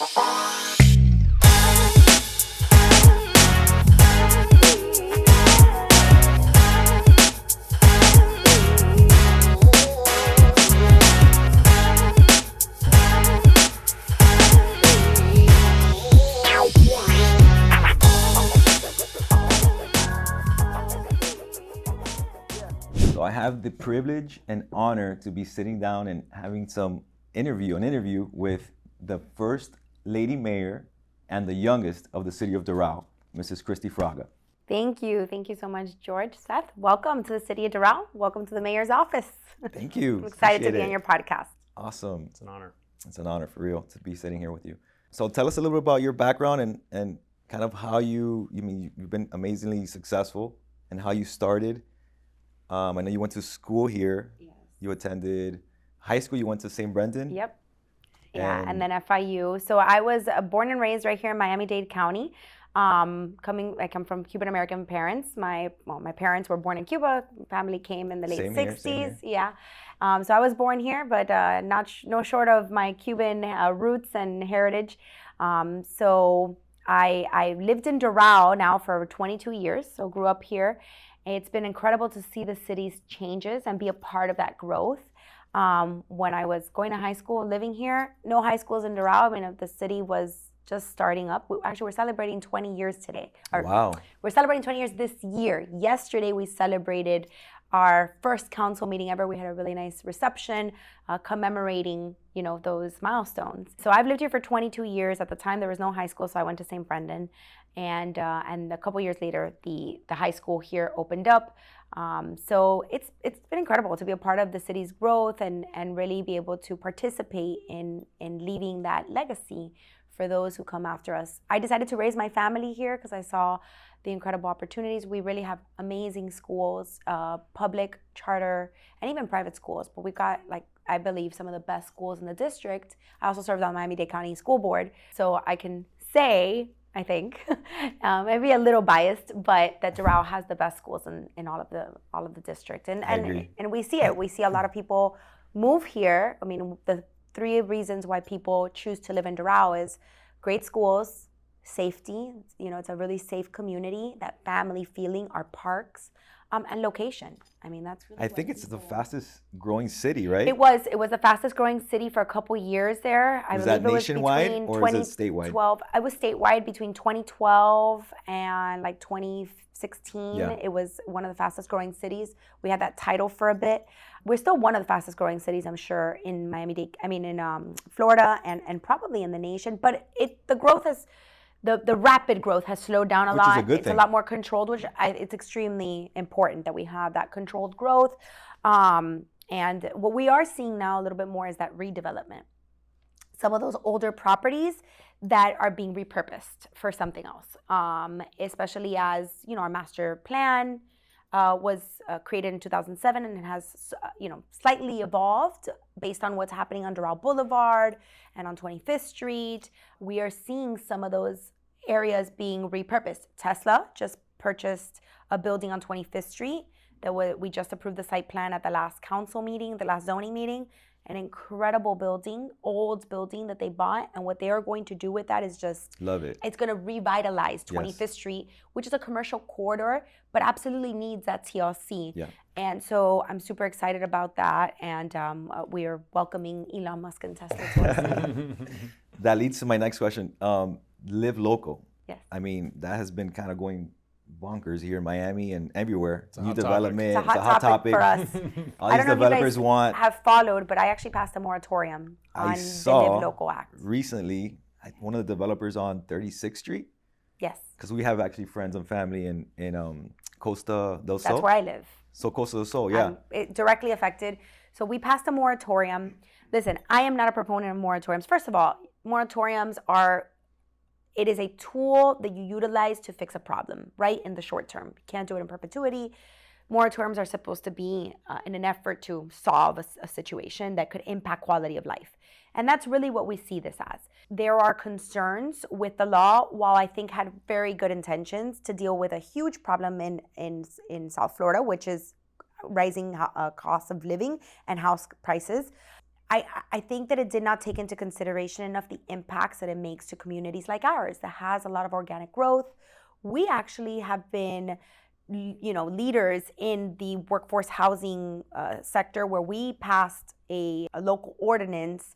So I have the privilege and honor to be sitting down and having an interview with the first lady mayor and the youngest of the City of Doral, Mrs. Christi Fraga. Thank you. Thank you so much, George. Seth, welcome to the City of Doral. Welcome to the mayor's office. Thank you. I'm excited to be on your podcast. Awesome. It's an honor. It's an honor, for real, to be sitting here with you. So tell us a little bit about your background and kind of how you've been amazingly successful and how you started. I know you went to school here. Yes. You attended high school. You went to St. Brendan. Yep. Yeah, and then FIU. So I was born and raised right here in Miami-Dade County. I come from Cuban American parents. My parents were born in Cuba. Family came in the late '60s. Yeah. So I was born here, but no short of my Cuban roots and heritage. So I lived in Doral now for 22 years. So grew up here. It's been incredible to see the city's changes and be a part of that growth. When I was going to high school, living here, no high schools in Doral. I mean, the city was just starting up. We're celebrating 20 years today. Wow. We're celebrating 20 years this year. Yesterday, we celebrated our first council meeting ever. We had a really nice reception commemorating, those milestones. So I've lived here for 22 years. At the time, there was no high school, so I went to St. Brendan. And a couple years later, the high school here opened up. So it's been incredible to be a part of the city's growth and really be able to participate in leaving that legacy for those who come after us. I decided to raise my family here because I saw the incredible opportunities. We really have amazing schools, public, charter, and even private schools. But we've got, I believe, some of the best schools in the district. I also served on the Miami-Dade County School Board. So I can say, I think, maybe a little biased, but that Doral has the best schools in all of the district. And we see it. We see a lot of people move here. I mean, the three reasons why people choose to live in Doral is great schools, safety. It's a really safe community, that family feeling, our parks, and location. I mean, that's really. I think it's the fastest growing city, right? It was the fastest growing city for a couple years there. Was that nationwide or is it statewide? It was statewide between 2012 and 2016. Yeah. It was one of the fastest growing cities. We had that title for a bit. We're still one of the fastest growing cities, I'm sure, in Miami-Dade. I mean, in Florida and probably in the nation. But the growth has. The rapid growth has slowed down a lot. Which is a good thing. It's a lot more controlled, it's extremely important that we have that controlled growth. And what we are seeing now a little bit more is that redevelopment. Some of those older properties that are being repurposed for something else, especially as, our master plan was created in 2007 and it has, slightly evolved based on what's happening on Doral Boulevard and on 25th Street. We are seeing some of those areas being repurposed. Tesla just purchased a building on 25th Street that we just approved the site plan at the last council meeting, the last zoning meeting. An incredible building, old building that they bought, and what they are going to do with that is just love it. It's going to revitalize 25th Street, which is a commercial corridor, but absolutely needs that TLC. Yeah. And so I'm super excited about that, and we are welcoming Elon Musk and Tesla to us. That leads to my next question. Live local. Yes. I mean, that has been kind of going bonkers here in Miami and everywhere. New development. It's a hot topic for us. All these developers have followed, but I actually passed a moratorium on the Live Local Act. Recently, one of the developers on 36th Street. Yes. Because we have actually friends and family in Costa del Sol. That's where I live. So Costa del Sol, yeah. It directly affected. So we passed a moratorium. Listen, I am not a proponent of moratoriums. First of all, moratoriums it is a tool that you utilize to fix a problem, right, in the short term. You can't do it in perpetuity. Moratoriums are supposed to be in an effort to solve a situation that could impact quality of life. And that's really what we see this as. There are concerns with the law, while I think had very good intentions to deal with a huge problem in South Florida, which is rising costs of living and house prices. I think that it did not take into consideration enough the impacts that it makes to communities like ours that has a lot of organic growth. We actually have been, leaders in the workforce housing sector, where we passed a local ordinance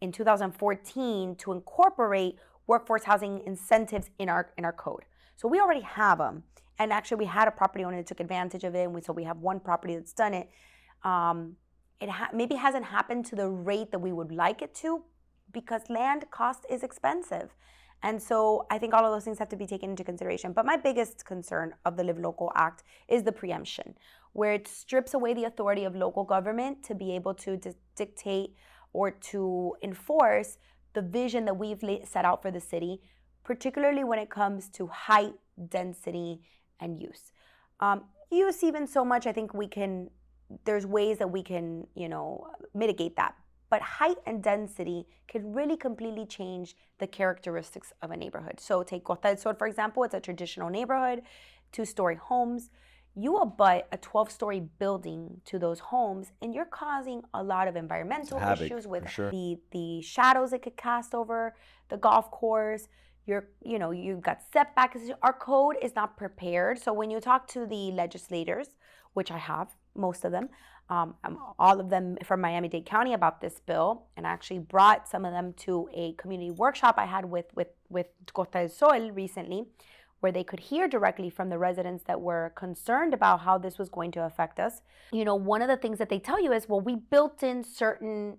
in 2014 to incorporate workforce housing incentives in our code. So we already have them, and actually we had a property owner that took advantage of it, and so we have one property that's done it. It maybe hasn't happened to the rate that we would like it to, because land cost is expensive. And so I think all of those things have to be taken into consideration. But my biggest concern of the Live Local Act is the preemption, where it strips away the authority of local government to be able to dictate or to enforce the vision that we've set out for the city, particularly when it comes to height, density, and use. Use even so much, I think there's ways that we can, mitigate that. But height and density can really completely change the characteristics of a neighborhood. So take Costa del Sol, for example. It's a traditional neighborhood, 2-story homes. You abut a 12-story building to those homes, and you're causing a lot of environmental issues with the shadows it could cast over the golf course. You've got setbacks. Our code is not prepared. So when you talk to the legislators, which I have, most of them, all of them from Miami-Dade County about this bill, and I actually brought some of them to a community workshop I had with Costa del Sol recently, where they could hear directly from the residents that were concerned about how this was going to affect us. One of the things that they tell you is, well, we built in certain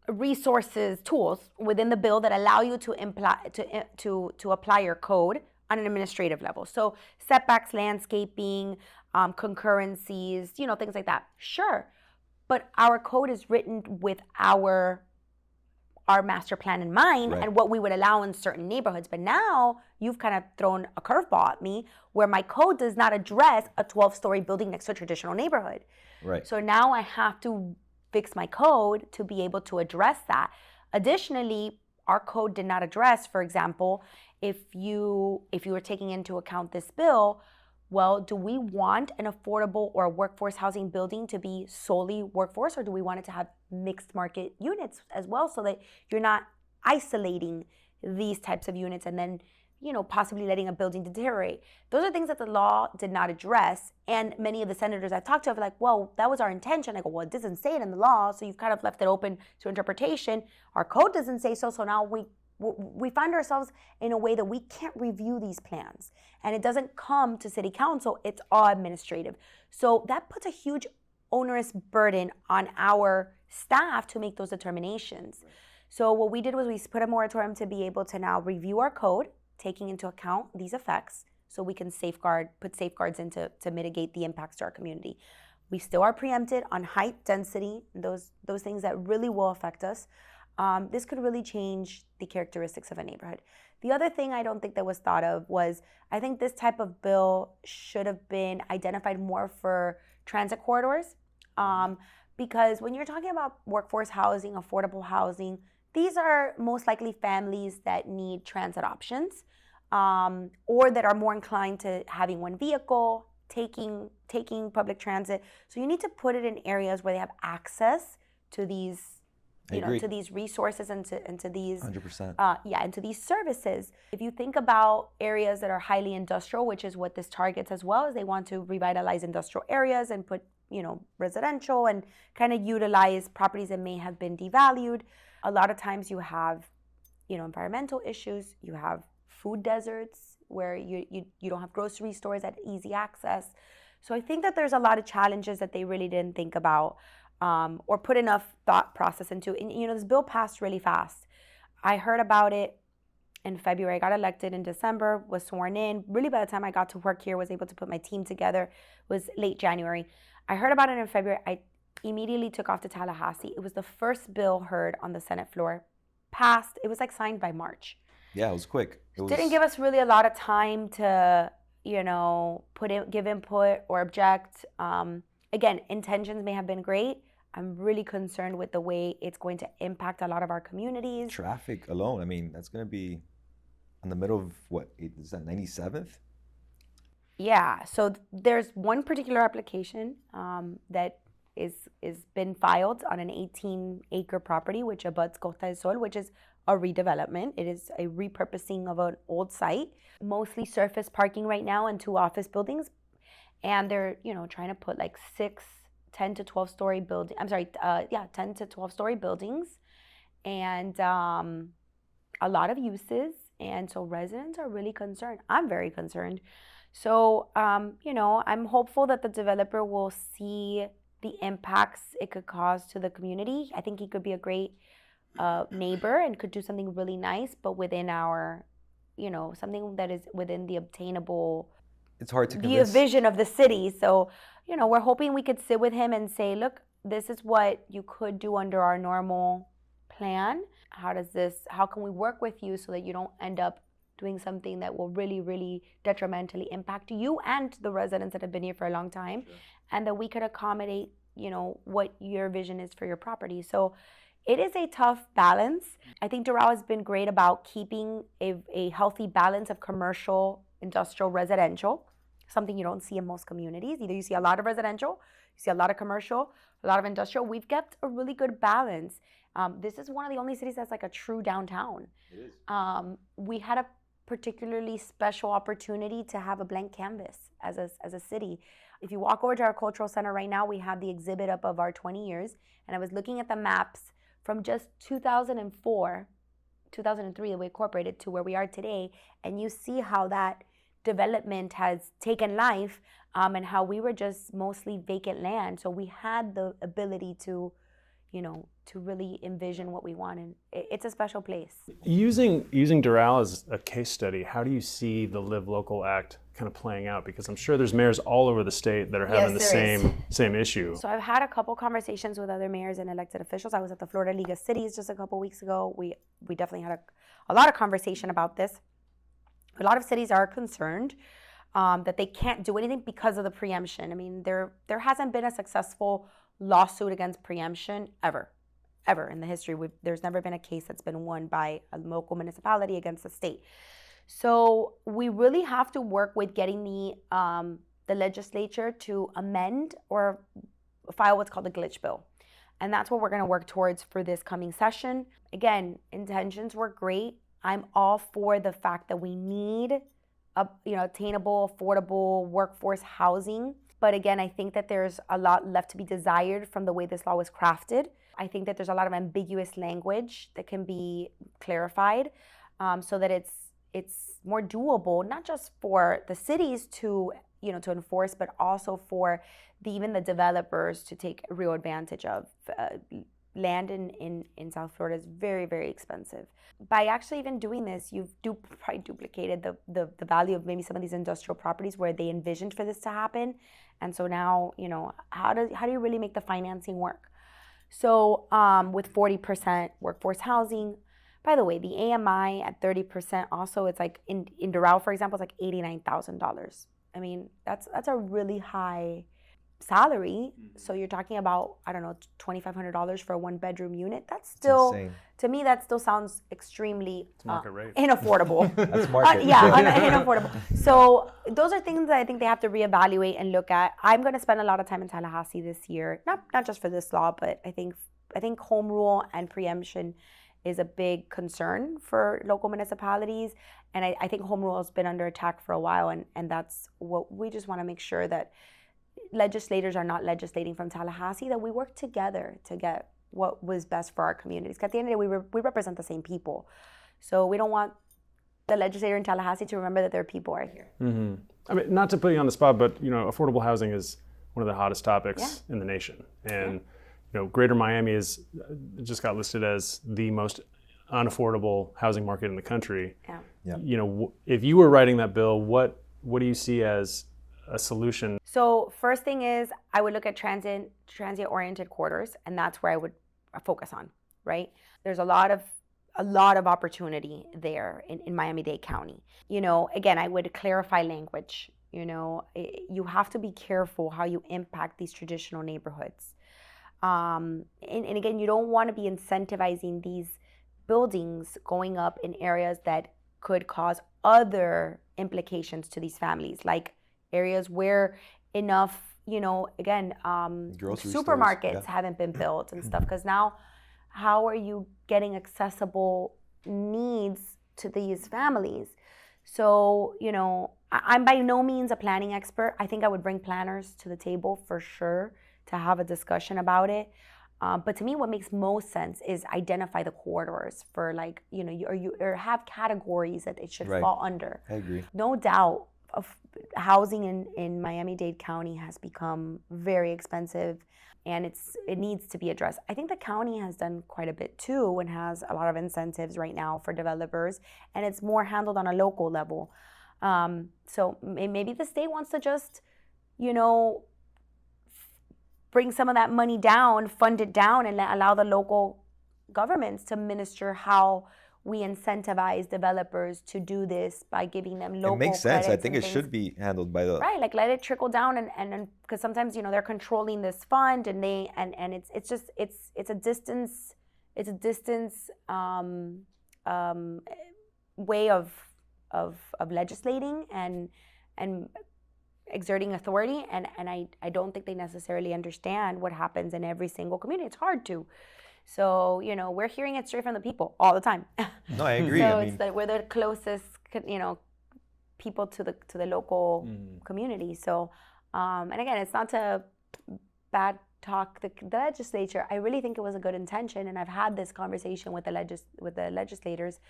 resources, tools within the bill that allow you to apply your code on an administrative level. So setbacks, landscaping, concurrencies, things like that. Sure, but our code is written with our master plan in mind, right, and what we would allow in certain neighborhoods. But now you've kind of thrown a curveball at me, where my code does not address a 12-story building next to a traditional neighborhood. Right. So now I have to fix my code to be able to address that. Additionally, our code did not address, for example, if you were taking into account this bill, well, do we want an affordable or a workforce housing building to be solely workforce, or do we want it to have mixed market units as well, so that you're not isolating these types of units and then, possibly letting a building deteriorate? Those are things that the law did not address. And many of the senators I've talked to are like, well, that was our intention. I go, well, it doesn't say it in the law, so you've kind of left it open to interpretation. Our code doesn't say so, so now we find ourselves in a way that we can't review these plans, and it doesn't come to city council. It's all administrative. So that puts a huge onerous burden on our staff to make those determinations. So what we did was we put a moratorium to be able to now review our code, taking into account these effects, so we can put safeguards in to mitigate the impacts to our community. We still are preempted on height, density, those things that really will affect us. This could really change the characteristics of a neighborhood. The other thing I don't think that was thought of was, I think this type of bill should have been identified more for transit corridors, because when you're talking about workforce housing, affordable housing, these are most likely families that need transit options, or that are more inclined to having one vehicle, taking public transit. So you need to put it in areas where they have access to these, to these resources and to these 100%. Into these services. If you think about areas that are highly industrial, which is what this targets as well, is they want to revitalize industrial areas and put residential and kind of utilize properties that may have been devalued. A lot of times you have environmental issues, you have food deserts where you don't have grocery stores at easy access. So I think that there's a lot of challenges that they really didn't think about, or put enough thought process into. And this bill passed really fast. I heard about it in February. I got elected in December, was sworn in. Really, by the time I got to work here, was able to put my team together, was late January. I heard about it in February. I immediately took off to Tallahassee. It was the first bill heard on the Senate floor. Passed. It was signed by March. Yeah, it was quick. Didn't give us really a lot of time to, give input or object. Again, intentions may have been great. I'm really concerned with the way it's going to impact a lot of our communities. Traffic alone, that's going to be in the middle of what, is that 97th? Yeah, so there's one particular application that is been filed on an 18-acre property which abuts Costa del Sol, which is a redevelopment. It is a repurposing of an old site, mostly surface parking right now and 2 office buildings. And they're, trying to put like 10 to 12 story building. 10 to 12 story buildings, and a lot of uses. And so residents are really concerned. I'm very concerned. So, I'm hopeful that the developer will see the impacts it could cause to the community. I think he could be a great neighbor and could do something really nice, but within our, something that is within the obtainable. It's hard to convince. The vision of the city. So, we're hoping we could sit with him and say, look, this is what you could do under our normal plan. How can we work with you so that you don't end up doing something that will really, really detrimentally impact you and the residents that have been here for a long time, sure. And that we could accommodate, what your vision is for your property. So it is a tough balance. I think Doral has been great about keeping a healthy balance of commercial, industrial, residential, something you don't see in most communities. Either you see a lot of residential, you see a lot of commercial, a lot of industrial. We've kept a really good balance. This is one of the only cities that's like a true downtown. It is. We had a particularly special opportunity to have a blank canvas as a city. If you walk over to our cultural center right now, we have the exhibit up of our 20 years. And I was looking at the maps from just 2004, 2003, that we incorporated, to where we are today. And you see how that development has taken life, and how we were just mostly vacant land. So we had the ability to really envision what we want, and it's a special place. Using Doral as a case study, how do you see the Live Local Act kind of playing out? Because I'm sure there's mayors all over the state that are having the same issue. So I've had a couple conversations with other mayors and elected officials. I was at the Florida League of Cities just a couple weeks ago. We definitely had a lot of conversation about this. A lot of cities are concerned that they can't do anything because of the preemption. I mean, there hasn't been a successful lawsuit against preemption ever in the history. There's never been a case that's been won by a local municipality against the state. So we really have to work with getting the legislature to amend or file what's called a glitch bill. And that's what we're going to work towards for this coming session. Again, intentions were great. I'm all for the fact that we need attainable, affordable workforce housing. But again, I think that there's a lot left to be desired from the way this law was crafted. I think that there's a lot of ambiguous language that can be clarified, so that it's more doable, not just for the cities to enforce, but also for even the developers to take real advantage of. Land in South Florida is very, very expensive. By actually even doing this, you've probably duplicated the value of maybe some of these industrial properties where they envisioned for this to happen. And so now, how do you really make the financing work? So with 40% workforce housing, by the way, the AMI at 30% also, it's like in Doral, for example, it's like $89,000. I mean, that's a really high salary. So you're talking about, I don't know, $2,500 for a 1-bedroom unit. That's still, to me, that still sounds extremely unaffordable. That's market. Unaffordable. So those are things that I think they have to reevaluate and look at. I'm going to spend a lot of time in Tallahassee this year, not just for this law, but I think home rule and preemption is a big concern for local municipalities. And I think home rule has been under attack for a while, and that's what we just want to make sure that legislators are not legislating from Tallahassee, that we work together to get what was best for our communities. 'Cause at the end of the day, we represent the same people. So we don't want the legislator in Tallahassee to remember that their people are here. Mm-hmm. I mean, not to put you on the spot, but affordable housing is one of the hottest topics in the nation. And Greater Miami just got listed as the most unaffordable housing market in the country. Yeah. If you were writing that bill, what do you see as a solution? So first thing is, I would look at transient-oriented quarters, and that's where I would focus on, right? There's a lot of opportunity there in Miami-Dade County. Again, I would clarify language. You have to be careful how you impact these traditional neighborhoods. And again, you don't want to be incentivizing these buildings going up in areas that could cause other implications to these families, like areas where enough again, Grocery supermarkets stores, yeah. haven't been built and stuff, because now how are you getting accessible needs to these families? So, I'm by no means a planning expert. I think I would bring planners to the table for sure to have a discussion about it. But to me, what makes most sense is identify the corridors for or have categories that it should Right. fall under. I agree. No doubt, housing in Miami-Dade County has become very expensive, and it needs to be addressed. I think the county has done quite a bit too, and has a lot of incentives right now for developers, and it's more handled on a local level. So maybe the state wants to just, bring some of that money down, fund it down, and allow the local governments to minister how we incentivize developers to do this by giving them local It makes sense. I credits think and it things. should be handled by the Right, like let it trickle down, and because sometimes they're controlling this fund, and it's a distance way of legislating and exerting authority, and I don't think they necessarily understand what happens in every single community. It's hard to. So, we're hearing it straight from the people all the time. No, I agree. So I mean, it's that we're the closest, people to the local community. So, and again, it's not to bad talk the legislature. I really think it was a good intention, and I've had this conversation with the legislators,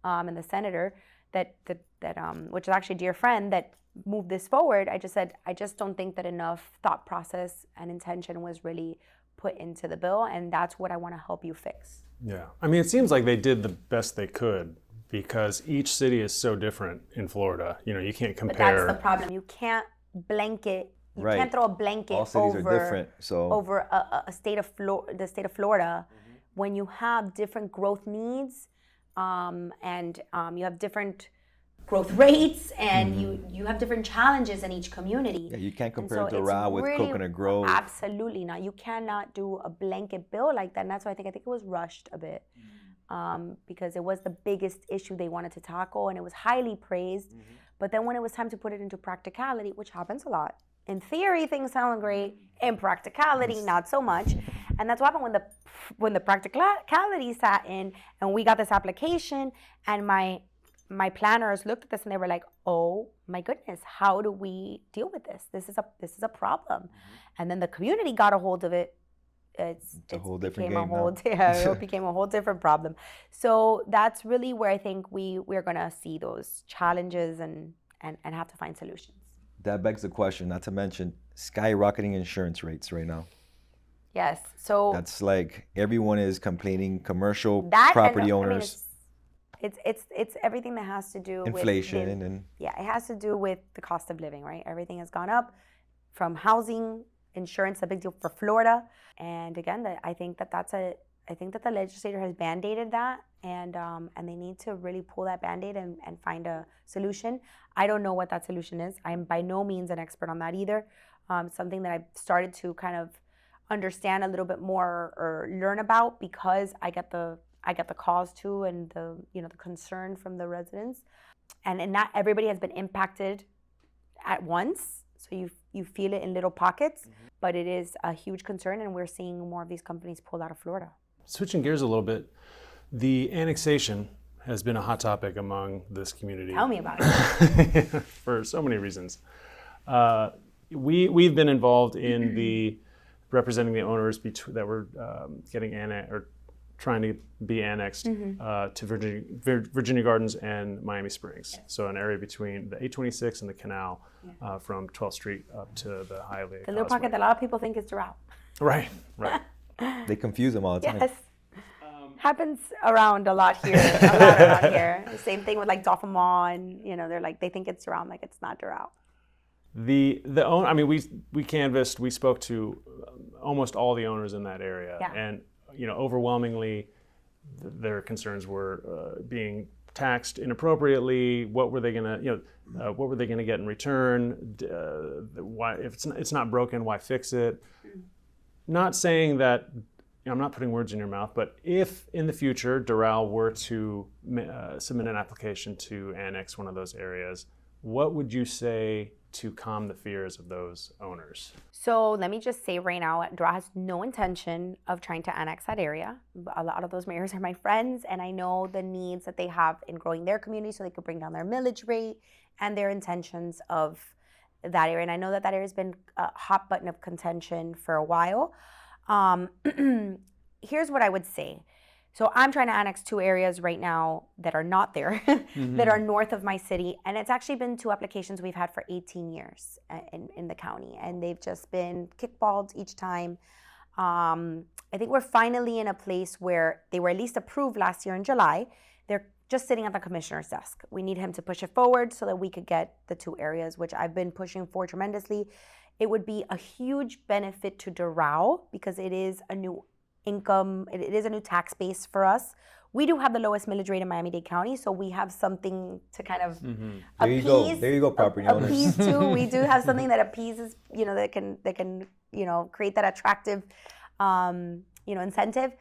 and the senator that which is actually a dear friend that moved this forward. I just said, I just don't think that enough thought process and intention was really put into the bill, and that's what I want to help you fix. Yeah, I mean, it seems like they did the best they could, because each city is so different in Florida. You can't compare. But that's the problem. You can't blanket. You Right. can't throw a blanket all cities over are different. So over the state of Florida, when you have different growth needs, and you have different growth rates, and you have different challenges in each community. yeah, you can't And compare so it's Doral with really- Coconut Grove. Absolutely not. You cannot do a blanket bill like that. And that's why I think it was rushed a bit, because it was the biggest issue they wanted to tackle, and it was highly praised. But then when it was time to put it into practicality, which happens a lot, in theory things sound great, in practicality not so much. And that's what happened when the practicality sat in, and we got this application, and my planners looked at this and they were like, "Oh my goodness, how do we deal with this? This is a problem." And then the community got a hold of it. It's a whole different became game a whole now. it became a whole different problem. So that's really where I think we're gonna see those challenges and have to find solutions. That begs the question, not to mention skyrocketing insurance rates right now. Yes. So That's like everyone is complaining, commercial that property and, I mean, owners, it's everything that has to do inflation, with and yeah, it has to do with the cost of living, right? Everything has gone up, from housing, insurance, a big deal for Florida. And again, I think that the legislator has band-aided that, and they need to really pull that band-aid and find a solution. I don't know what that solution is. I'm by no means an expert on that either. Something that I've started to kind of understand a little bit more or learn about, because I get the calls too, and the concern from the residents, and not everybody has been impacted at once, so you feel it in little pockets, but it is a huge concern, and we're seeing more of these companies pull out of Florida. Switching gears a little bit, the annexation has been a hot topic among this community. Tell me about it. For so many reasons. We've been involved in representing the owners that were getting or trying to be annexed to Virginia Gardens and Miami Springs. Yes. So an area between the 826 and the canal, from 12th Street up to the Hialeah The little pocket that a lot of people think is Doral. Right. they confuse them all the time. Yes. Happens around a lot here. Around here. The same thing with like Dolphin Mall, and they're like, they think it's Doral, like it's not Doral. We canvassed, we spoke to almost all the owners in that area, and overwhelmingly, their concerns were being taxed inappropriately. What were they gonna get in return? Why, if it's not broken, why fix it? Not saying that. I'm not putting words in your mouth, but if in the future Doral were to submit an application to annex one of those areas, what would you say to calm the fears of those owners? So let me just say right now, Doral has no intention of trying to annex that area. A lot of those mayors are my friends, and I know the needs that they have in growing their community so they could bring down their millage rate and their intentions of that area. And I know that area has been a hot button of contention for a while. Here's what I would say. So I'm trying to annex 2 areas right now that are not there, that are north of my city. And it's actually been 2 applications we've had for 18 years in the county. And they've just been kickballed each time. I think we're finally in a place where they were at least approved last year in July. They're just sitting at the commissioner's desk. We need him to push it forward so that we could get the 2 areas, which I've been pushing for tremendously. It would be a huge benefit to Doral because it is a new income, it is a new tax base for us. We do have the lowest millage rate in Miami-Dade County, so we have something to kind of appease. There you go, property owners. Appease to. We do have something that appeases, that can create that attractive, incentive.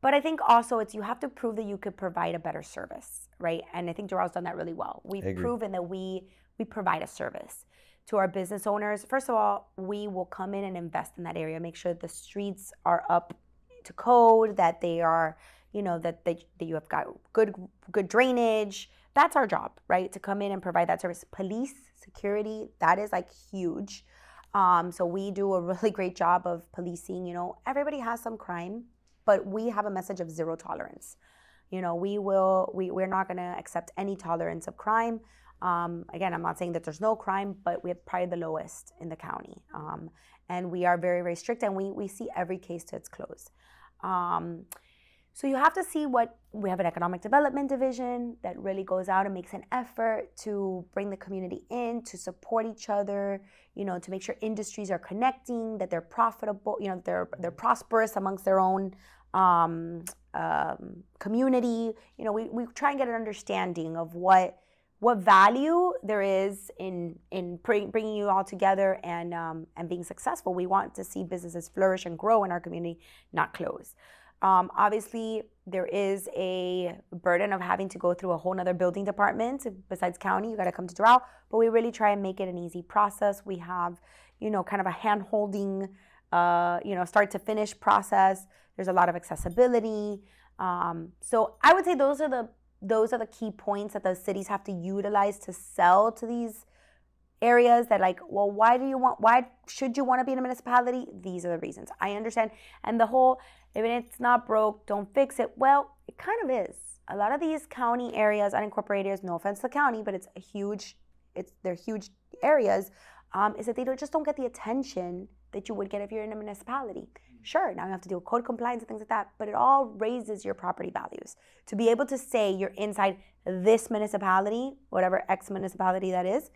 But I think also you have to prove that you could provide a better service, right? And I think Doral's done that really well. We've proven that we provide a service to our business owners. First of all, we will come in and invest in that area, make sure that the streets are up to code, that they are, that you have got good drainage. That's our job, right? To come in and provide that service. Police, security, that is like huge. So we do a really great job of policing. Everybody has some crime, but we have a message of zero tolerance. We're not going to accept any tolerance of crime. Again, I'm not saying that there's no crime, but we have probably the lowest in the county. And we are very, very strict, and we see every case to its close. So you have to see we have an economic development division that really goes out and makes an effort to bring the community in, to support each other, to make sure industries are connecting, that they're profitable, they're prosperous amongst their own community. We try and get an understanding of what value there is in bringing you all together and being successful. We want to see businesses flourish and grow in our community, not close. Obviously, there is a burden of having to go through a whole nother building department. Besides county, you got to come to Doral. But we really try and make it an easy process. We have, kind of a hand-holding, start to finish process. There's a lot of accessibility. So I would say those are the key points that the cities have to utilize to sell to these areas that why should you want to be in a municipality? These are the reasons. I understand. And the whole, if it's not broke, don't fix it. Well, it kind of is. A lot of these county areas, unincorporated areas, no offense to the county, but they're huge areas, is that they just don't get the attention that you would get if you're in a municipality. Sure, now you have to deal with code compliance and things like that, but it all raises your property values. To be able to say you're inside this municipality, whatever X municipality that is,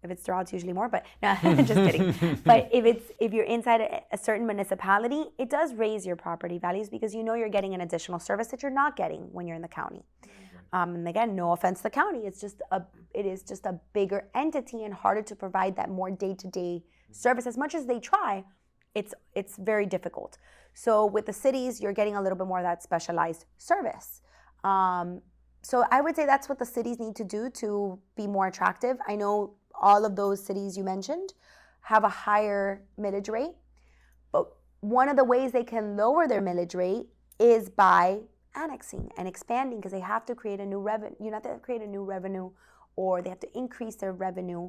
if it's Doral, it's usually more, but no, just kidding. But if you're inside a certain municipality, it does raise your property values because you're getting an additional service that you're not getting when you're in the county. And again, no offense to the county, it is just a bigger entity and harder to provide that more day-to-day service. As much as they try, it's very difficult. So with the cities, you're getting a little bit more of that specialized service. So I would say that's what the cities need to do to be more attractive. I know all of those cities you mentioned have a higher millage rate, but one of the ways they can lower their millage rate is by annexing and expanding, because they have to create a new revenue. You have to create a new revenue, or they have to increase their revenue.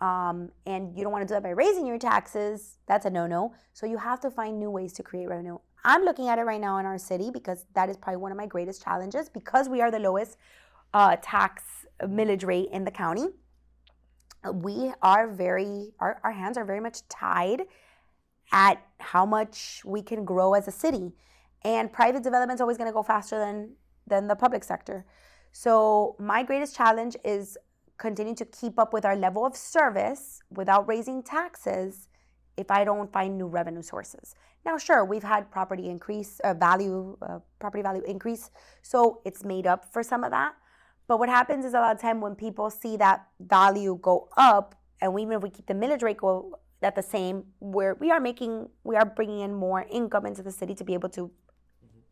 And you don't want to do that by raising your taxes. That's a no-no. So you have to find new ways to create revenue. I'm looking at it right now in our city because that is probably one of my greatest challenges, because we are the lowest tax millage rate in the county. We are our hands are very much tied at how much we can grow as a city. And private development is always going to go faster than the public sector. So my greatest challenge is continue to keep up with our level of service without raising taxes if I don't find new revenue sources. Now, sure, we've had property value increase, so it's made up for some of that. But what happens is a lot of time when people see that value go up, and even if we keep the millage rate go at the same, where we are bringing in more income into the city to be able to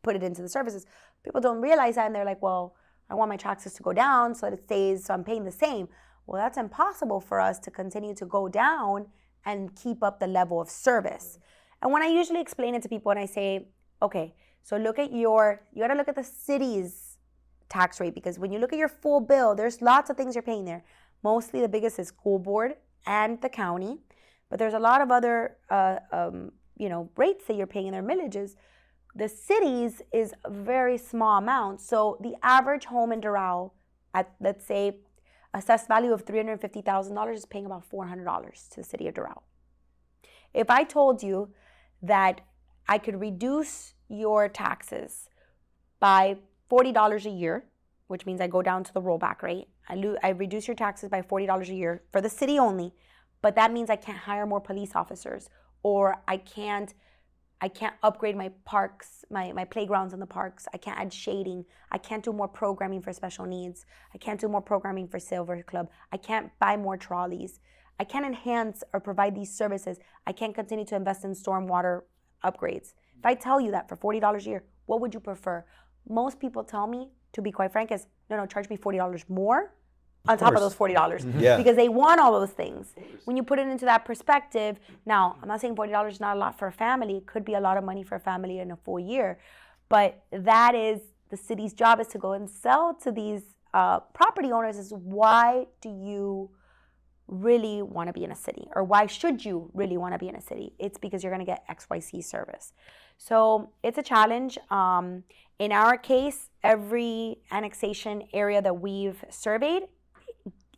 put it into the services. People don't realize that, and they're like, well, I want my taxes to go down so that it stays, so I'm paying the same. Well, that's impossible for us to continue to go down and keep up the level of service. And when I usually explain it to people and I say, okay, so you got to look at the city's tax rate, because when you look at your full bill, there's lots of things you're paying there. Mostly the biggest is school board and the county, but there's a lot of other, rates that you're paying in their millages. The cities is a very small amount. So the average home in Doral at, let's say, assessed value of $350,000 is paying about $400 to the City of Doral. If I told you that I could reduce your taxes by $40 a year, which means I go down to the rollback rate, I reduce your taxes by $40 a year for the city only, but that means I can't hire more police officers, or I can't upgrade my parks, my playgrounds in the parks. I can't add shading. I can't do more programming for special needs. I can't do more programming for Silver Club. I can't buy more trolleys. I can't enhance or provide these services. I can't continue to invest in stormwater upgrades. If I tell you that for $40 a year, what would you prefer? Most people tell me, to be quite frank, is no, charge me $40 more on top of those $40, because they want all those things. When you put it into that perspective, now, I'm not saying $40 is not a lot for a family. It could be a lot of money for a family in a full year, but that is the city's job, is to go and sell to these property owners is, why do you really want to be in a city, or why should you really want to be in a city? It's because you're going to get XYZ service. So it's a challenge. In our case, every annexation area that we've surveyed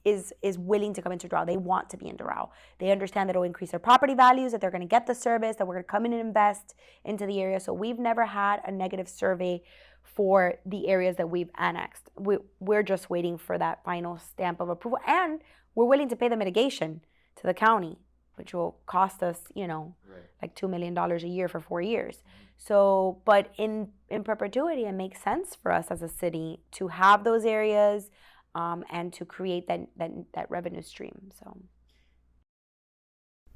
is willing to come into Doral. They want to be in Doral. They understand that it'll increase their property values, that they're going to get the service, that we're going to come in and invest into the area. So we've never had a negative survey for the areas that we've annexed. We're just waiting for that final stamp of approval, and we're willing to pay the mitigation to the county, which will cost us, like $2 million a year for 4 years. So, but in perpetuity, it makes sense for us as a city to have those areas and to create that revenue stream. So,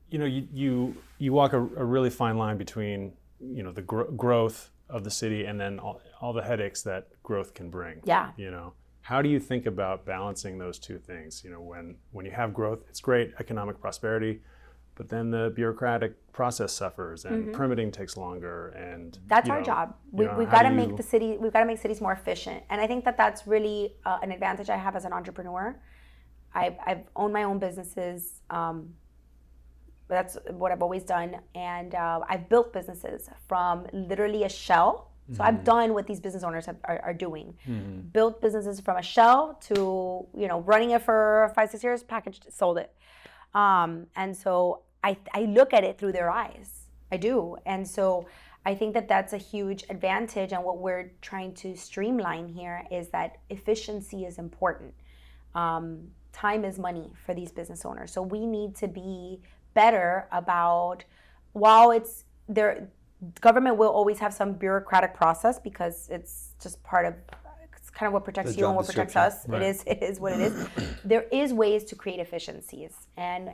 you walk a really fine line between the growth of the city and then all the headaches that growth can bring. Yeah. How do you think about balancing those two things? When you have growth, it's great, economic prosperity, but then the bureaucratic process suffers and permitting takes longer, and that's our job. We've got to make cities more efficient, and I think that's really an advantage I have as an entrepreneur. I've owned my own businesses. That's what I've always done, and I've built businesses from literally a shell. So I've done what these business owners are doing. Built businesses from a shell to running it for 5-6 years, packaged it, sold it. And so I look at it through their eyes. I do. And so I think that's a huge advantage. And what we're trying to streamline here is that efficiency is important. Time is money for these business owners. So we need to be better about, while it's there, government will always have some bureaucratic process, because it's just part of, it's kind of what protects you and what protects us. Right. It is what it is. There is ways to create efficiencies, and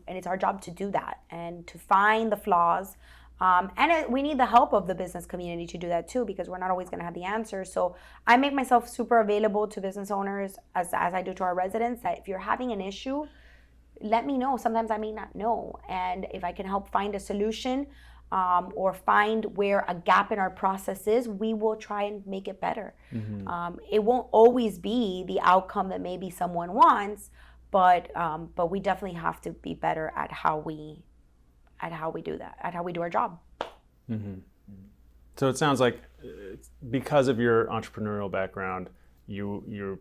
it's our job to do that and to find the flaws. And we need the help of the business community to do that too, because we're not always going to have the answers. So I make myself super available to business owners, as I do to our residents, that if you're having an issue, let me know. Sometimes I may not know. And if I can help find a solution, or find where a gap in our process is, we will try and make it better. It won't always be the outcome that maybe someone wants, but we definitely have to be better at how we do that, at how we do our job. So it sounds like because of your entrepreneurial background, you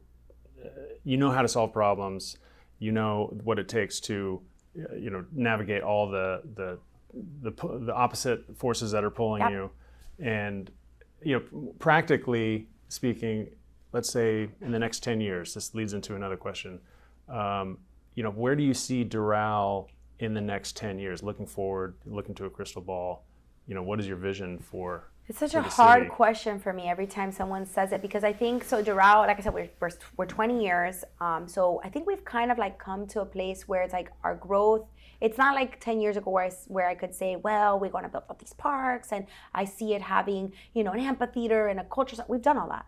know how to solve problems, you know what it takes to navigate all the opposite forces that are pulling you, and practically speaking, let's say in the next 10 years, this leads into another question. Where do you see Doral in the next 10 years? Looking forward, looking to a crystal ball, what is your vision for? It's such a hard question for me every time someone says it, because I think, so Doral, like I said, we're 20 years. So I think we've kind of like come to a place where it's like our growth, it's not like 10 years ago where I could say, well, we're going to build up these parks, and I see it having, an amphitheater and a culture. We've done all that.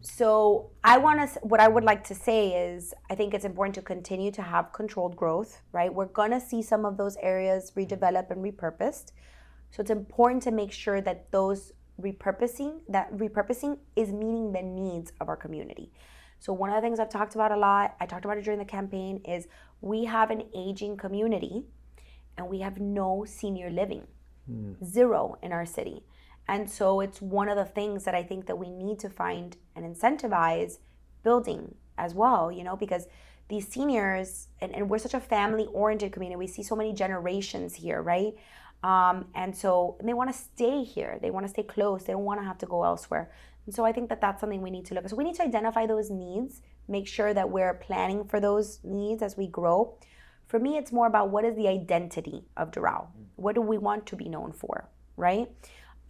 So what I would like to say is, I think it's important to continue to have controlled growth, right? We're gonna see some of those areas redeveloped and repurposed. So it's important to make sure that those repurposing is meeting the needs of our community. So one of the things I've talked about a lot, I talked about it during the campaign, is we have an aging community and we have no senior living, zero in our city. And so it's one of the things that I think that we need to find and incentivize building as well, because these seniors, and we're such a family-oriented community, we see so many generations here, right? And they want to stay here. They want to stay close. They don't want to have to go elsewhere. And so I think that that's something we need to look at. So we need to identify those needs, make sure that we're planning for those needs as we grow. For me, it's more about what is the identity of Doral? What do we want to be known for, right?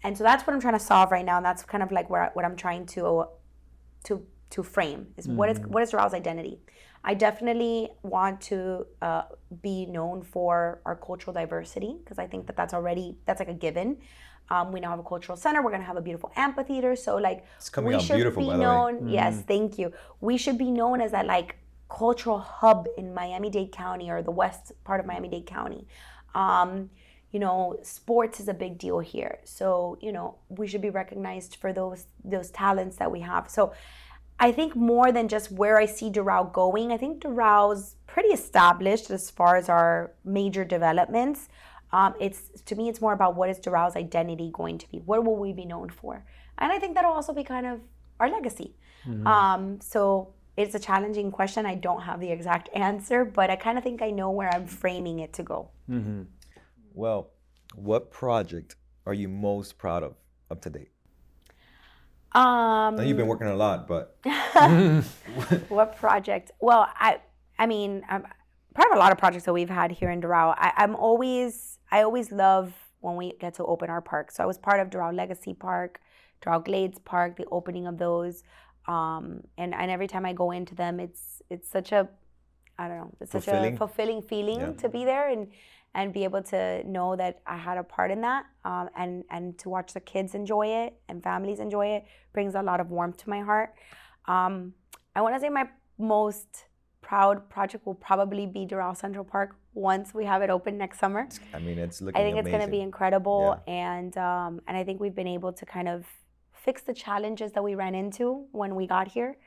And so that's what I'm trying to solve right now, and that's kind of like what I'm trying to frame is what is Doral's identity. I definitely want to be known for our cultural diversity, because I think that's like a given. We now have a cultural center. We're gonna have a beautiful amphitheater. So like it's coming out beautiful, by the way. Yes, thank you. We should be known as that like cultural hub in Miami-Dade County or the west part of Miami-Dade County. Sports is a big deal here. So, we should be recognized for those talents that we have. So I think more than just where I see Doral going, I think Doral's pretty established as far as our major developments. To me, it's more about what is Doral's identity going to be? What will we be known for? And I think that'll also be kind of our legacy. So it's a challenging question. I don't have the exact answer, but I kind of think I know where I'm framing it to go. Well, what project are you most proud of up to date? I know you've been working a lot, but what project? Well, I'm proud of a lot of projects that we've had here in Doral. I always love when we get to open our park. So I was part of Doral Legacy Park, Doral Glades Park, the opening of those, and every time I go into them, it's such a such a fulfilling feeling to be there and be able to know that I had a part in that, and to watch the kids enjoy it and families enjoy it brings a lot of warmth to my heart. I want to say my most proud project will probably be Doral Central Park once we have it open next summer. I mean, it's looking I think amazing. It's going to be incredible, and I think we've been able to kind of fix the challenges that we ran into when we got here.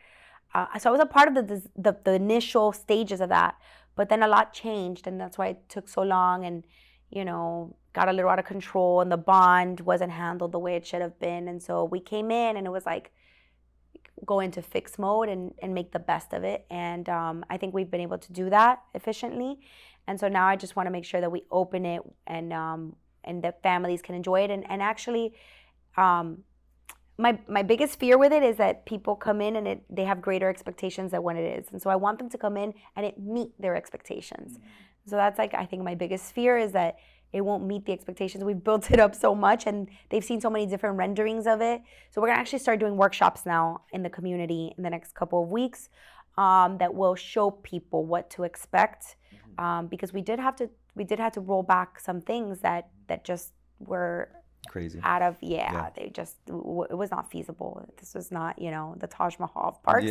So I was a part of the initial stages of that, but then a lot changed, and that's why it took so long, and got a little out of control, and the bond wasn't handled the way it should have been. And so we came in, and it was like go into fix mode and make the best of it. And I think we've been able to do that efficiently. And so now I just want to make sure that we open it and that families can enjoy it. And actually, my biggest fear with it is that people come in and they have greater expectations than what it is. And so I want them to come in and it meet their expectations. So that's like, I think my biggest fear is that it won't meet the expectations. We've built it up so much and they've seen so many different renderings of it. So we're gonna actually start doing workshops now in the community in the next couple of weeks that will show people what to expect, because we did have to roll back some things that just were crazy out of they just, it was not feasible. This was not the Taj Mahal of parks.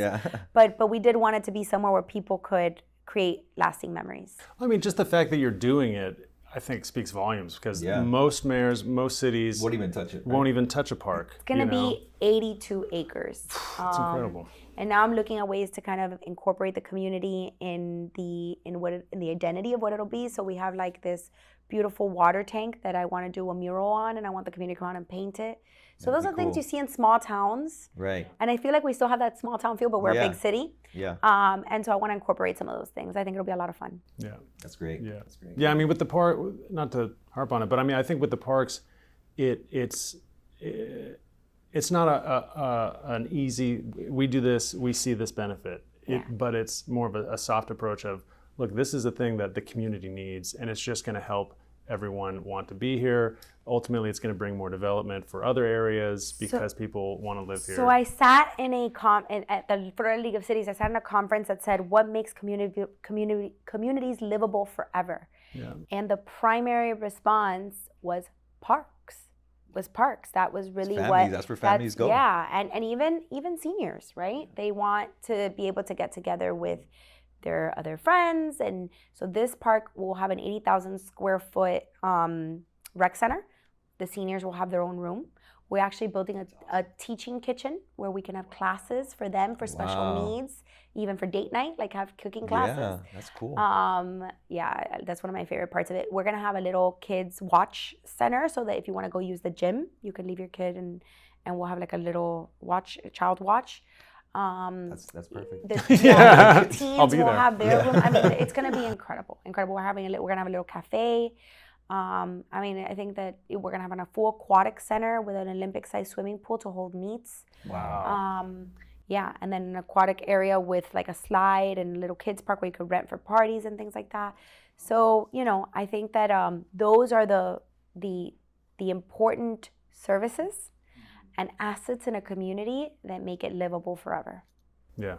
But we did want it to be somewhere where people could create lasting memories. I mean, just the fact that you're doing it, I think speaks volumes, because most mayors, most cities won't even touch it. Won't even touch a park. It's going to be 82 acres. That's incredible. And now I'm looking at ways to kind of incorporate the community in the identity of what it'll be. So we have like this beautiful water tank that I want to do a mural on, and I want the community to come out and paint it. So those are things you see in small towns. Right. And I feel like we still have that small town feel, but we're a big city. Yeah. And so I want to incorporate some of those things. I think it'll be a lot of fun. Yeah. That's great. Yeah. That's great. Yeah, I mean, with the park, not to harp on it, but I mean, I think with the parks, it's not an easy, we do this, we see this benefit. But it's more of a soft approach of, look, this is a thing that the community needs, and it's just going to help everyone want to be here. Ultimately, it's going to bring more development for other areas because people want to live here. So I sat in at the Florida League of Cities. I sat in a conference that said, "What makes communities livable forever?" Yeah. And the primary response was parks. was parks. That was really families. That's where families go. Yeah, and even seniors, right? They want to be able to get together with their other friends, and so this park will have an 80,000 square foot rec center. The seniors will have their own room. We're actually building a teaching kitchen where we can have classes for them for special needs, even for date night, like have cooking classes. Yeah, that's cool. Yeah, that's one of my favorite parts of it. We're gonna have a little kids watch center so that if you want to go use the gym, you can leave your kid and we'll have like a little child watch. That's perfect. The teens I'll be will there. have their room. I mean, it's gonna be incredible. Incredible. We're gonna have a little cafe. I mean, I think that we're gonna have a full aquatic center with an Olympic-sized swimming pool to hold meets. Wow. Yeah, and then an aquatic area with like a slide and a little kids park where you could rent for parties and things like that. So, I think that those are the important services and assets in a community that make it livable forever. Yeah,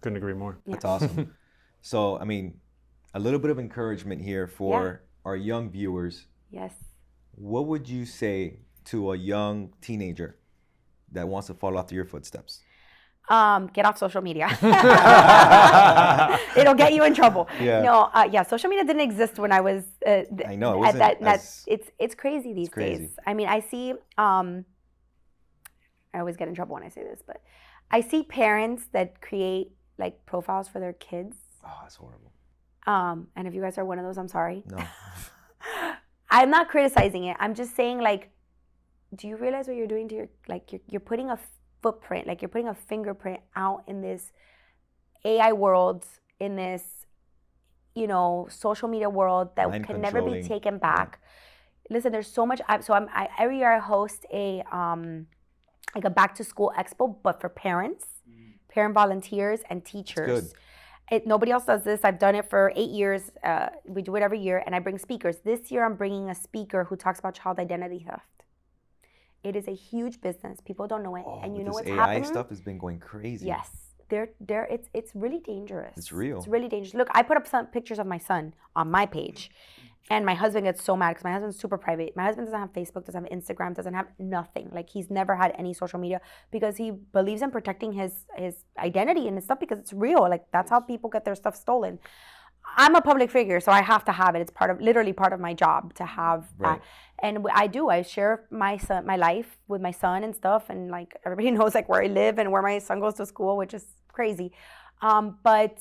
couldn't agree more. Yeah. That's awesome. So, I mean, a little bit of encouragement here for our young viewers. Yes. What would you say to a young teenager that wants to follow after your footsteps? Get off social media. It'll get you in trouble. Yeah. No, social media didn't exist when I was I know, at that. It's crazy these crazy. days. I mean, I see. I always get in trouble when I say this, but I see parents that create like profiles for their kids. Oh, that's horrible. And if you guys are one of those, I'm sorry. No. I'm not criticizing it. I'm just saying, like, do you realize what you're doing to you're putting a footprint, like you're putting a fingerprint out in this AI world, in this, social media world that Mind can never be controlling. taken back. Listen, there's so much. Every year I host a back to school expo, but for parents, parent volunteers, and teachers. Good. Nobody else does this. I've done it for 8 years. We do it every year, and I bring speakers. This year, I'm bringing a speaker who talks about child identity theft. It is a huge business. People don't know it, and you know what's AI happening? stuff has been going crazy. Yes, it's really dangerous. It's real. It's really dangerous. Look, I put up some pictures of my son on my page, and my husband gets so mad because my husband's super private. My husband doesn't have Facebook, doesn't have Instagram, doesn't have nothing. Like, he's never had any social media because he believes in protecting his identity and his stuff because it's real. Like, that's how people get their stuff stolen. I'm a public figure, so I have to have it. It's literally part of my job to have that. And I share my life with my son and stuff, and like everybody knows like where I live and where my son goes to school, which is crazy. But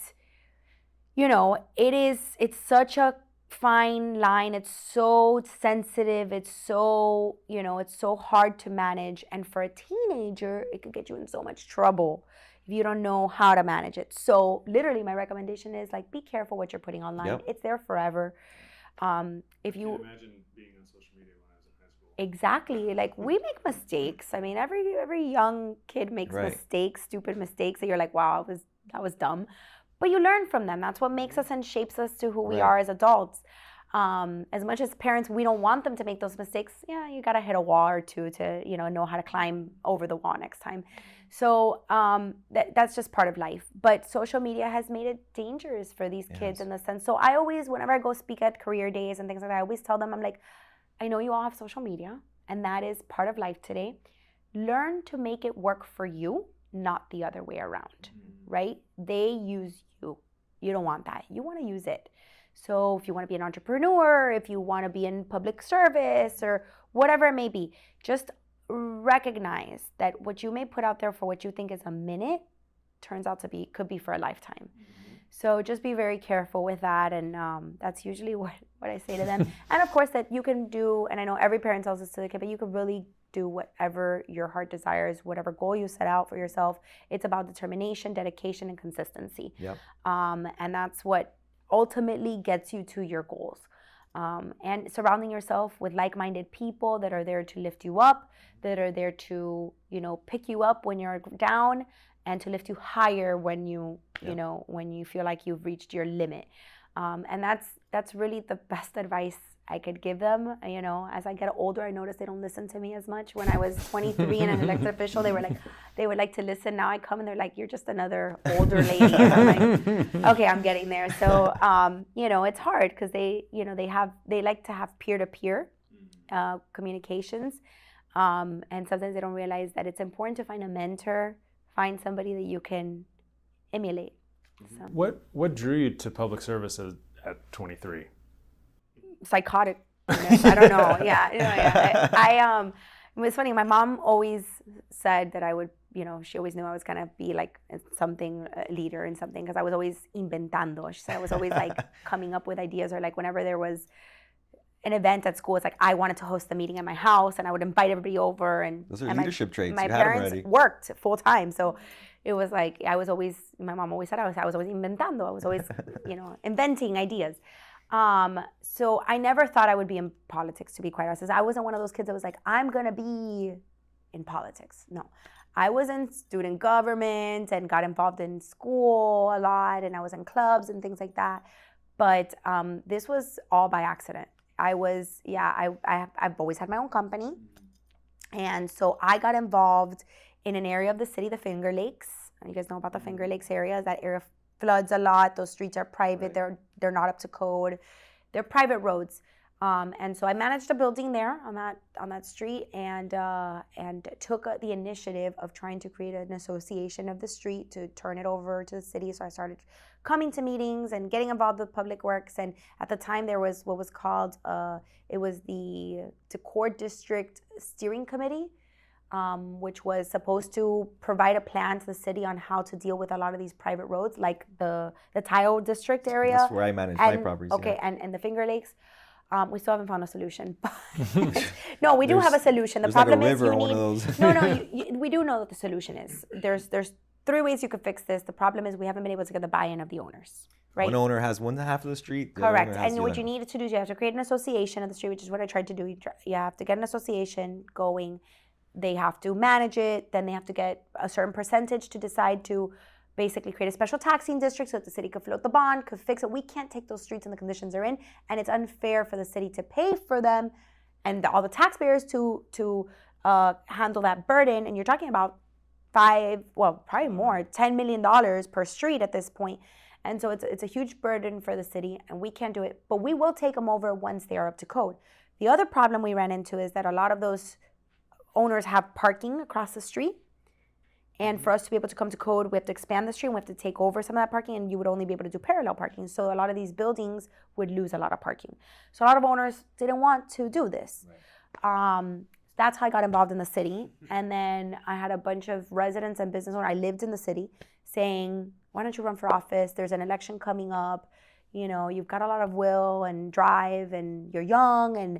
it's such a fine line. It's so sensitive. It's so it's so hard to manage, and for a teenager, it could get you in so much trouble if you don't know how to manage it. So literally, my recommendation is like, be careful what you're putting online. Yep. It's there forever. If you imagine being on social media when I was in high school. exactly, like, we make mistakes. I mean, every young kid makes mistakes, stupid mistakes that you're like, wow, that was dumb. But you learn from them. That's what makes us and shapes us to who we are as adults. As much as parents, we don't want them to make those mistakes. Yeah, you gotta hit a wall or two to know how to climb over the wall next time. So that's just part of life. But social media has made it dangerous for these kids in the sense. So I always, whenever I go speak at career days and things like that, I always tell them, I'm like, I know you all have social media, and that is part of life today. Learn to make it work for you, not the other way around, right? They use you. You don't want that. You want to use it. So if you want to be an entrepreneur, if you want to be in public service or whatever it may be, just recognize that what you may put out there for what you think is a minute turns out to could be for a lifetime. So just be very careful with that, and that's usually what I say to them. And of course, that you can do, and I know every parent tells this to the kid, but you can really do whatever your heart desires, whatever goal you set out for yourself. It's about determination, dedication, and consistency. Yep. And that's what ultimately gets you to your goals. And surrounding yourself with like-minded people that are there to lift you up, that are there to, pick you up when you're down, and to lift you higher when when you feel like you've reached your limit. And that's really the best advice I could give them. As I get older, I notice they don't listen to me as much. When I was 23 and an elected official, they would like to listen. Now I come and they're like, you're just another older lady. And I'm like, okay, I'm getting there. So, it's hard because they like to have peer-to-peer communications. And sometimes they don't realize that it's important to find a mentor, find somebody that you can emulate. So. What drew you to public service at 23? Psychotic. I don't know. Yeah. It was funny. My mom always said that I would, she always knew I was going to be like something, a leader in something, because I was always inventando. She said I was always like coming up with ideas, or like whenever there was an event at school, it's like I wanted to host a meeting at my house and I would invite everybody over. And those are leadership traits. My you had parents already. worked full time. So it was like, my mom always said I was always inventando. I was always, inventing ideas. So I never thought I would be in politics, to be quite honest. I wasn't one of those kids that was like, I'm going to be in politics. No, I was in student government and got involved in school a lot, and I was in clubs and things like that. But this was all by accident. I've always had my own company. And so I got involved in an area of the city, the Finger Lakes. You guys know about the Finger Lakes area. That area floods a lot. Those streets are private. Right. They're not up to code. They're private roads. And so I managed a building there on that street, and took the initiative of trying to create an association of the street to turn it over to the city. So I started coming to meetings and getting involved with public works. And at the time there was what was called the Core District Steering Committee, which was supposed to provide a plan to the city on how to deal with a lot of these private roads, like the Tile District area. That's where I manage my properties. Okay, and the Finger Lakes. We still haven't found a solution. No, we do have a solution. The problem like a is river on one of those. we do know what the solution is. There's 3 ways you could fix this. The problem is we haven't been able to get the buy-in of the owners. Right? One owner has one half of the street. Correct. And what you need to do is you have to create an association of the street, which is what I tried to do. You have to get an association going. They have to manage it. Then they have to get a certain percentage to decide to basically create a special taxing district so that the city could float the bond, could fix it. We can't take those streets in the conditions they're in, and it's unfair for the city to pay for them and all the taxpayers to handle that burden. And you're talking about probably more, $10 million per street at this point. And so it's a huge burden for the city, and we can't do it. But we will take them over once they are up to code. The other problem we ran into is that a lot of those owners have parking across the street. And for us to be able to come to code, we have to expand the street, and we have to take over some of that parking, and you would only be able to do parallel parking. So a lot of these buildings would lose a lot of parking. So a lot of owners didn't want to do this. Right. That's how I got involved in the city. And then I had a bunch of residents and business owners, I lived in the city, saying, why don't you run for office? There's an election coming up. You've got a lot of will and drive, and you're young, and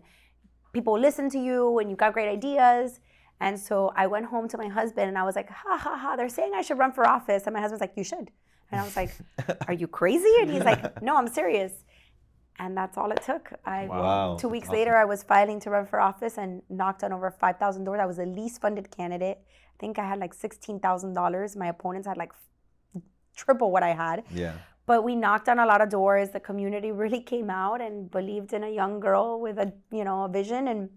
people listen to you, and you've got great ideas. And so I went home to my husband, and I was like, ha, ha, ha, they're saying I should run for office. And my husband's like, you should. And I was like, are you crazy? And he's like, no, I'm serious. And that's all it took. Wow. 2 weeks later, I was filing to run for office and knocked on over 5,000 doors. I was the least funded candidate. I think I had like $16,000. My opponents had like triple what I had. Yeah. But we knocked on a lot of doors. The community really came out and believed in a young girl with a vision. And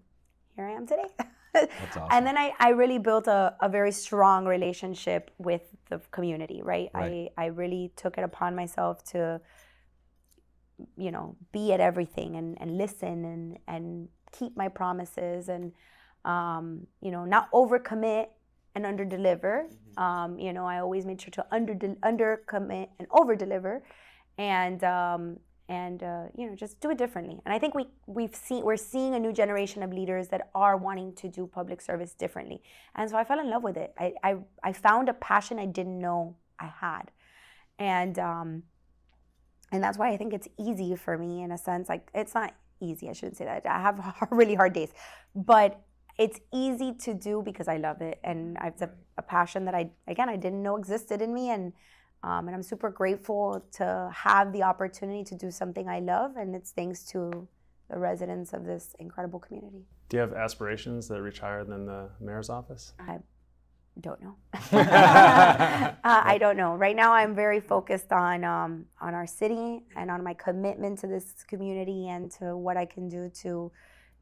here I am today. That's awesome. And then I really built a very strong relationship with the community, right? I really took it upon myself to, be at everything and listen and keep my promises and, not overcommit and underdeliver. I always made sure to undercommit and overdeliver, and just do it differently. And I think we're seeing a new generation of leaders that are wanting to do public service differently. And so I fell in love with it. I found a passion I didn't know I had, and that's why I think it's easy for me in a sense. Like, it's not easy, I shouldn't say that. I have really hard days, but it's easy to do because I love it, and it's a passion that I didn't know existed in me, and I'm super grateful to have the opportunity to do something I love, and it's thanks to the residents of this incredible community. Do you have aspirations that reach higher than the mayor's office? I don't know. I don't know. Right now, I'm very focused on our city and on my commitment to this community and to what I can do to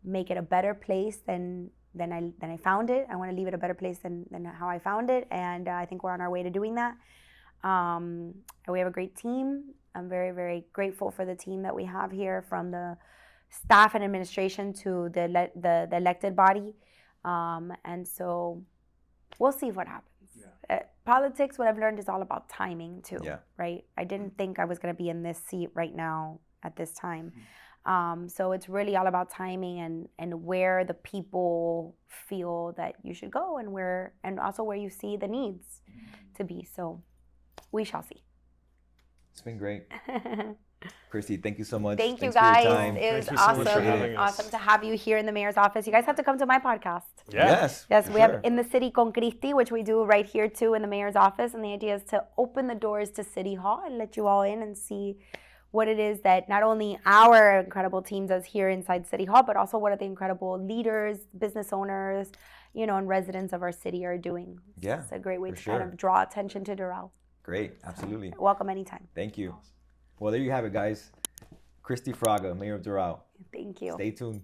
make it a better place than I found it. I want to leave it a better place than how I found it, and I think we're on our way to doing that. We have a great team. I'm very, very grateful for the team that we have here, from the staff and administration to the elected body. And so we'll see what happens. Politics, what I've learned, is all about timing too, right? I didn't think I was going to be in this seat right now at this time. So it's really all about timing and where the people feel that you should go, and also where you see the needs to be. So we shall see. It's been great. Christi, thank you so much. Thank you, Thanks for guys. your time. It was Thank you so much for awesome. having us. Awesome to have you here in the mayor's office. You guys have to come to my podcast. Yes. Yes, for we sure. have In the City con Christi, which we do right here too in the mayor's office. And the idea is to open the doors to City Hall and let you all in and see what it is that not only our incredible team does here inside City Hall, but also what are the incredible leaders, business owners, and residents of our city are doing. Yeah, It's a great way for to sure. kind of draw attention to Doral. Great. Absolutely. Welcome anytime. Thank you. Well, there you have it, guys. Christi Fraga, Mayor of Doral. Thank you. Stay tuned.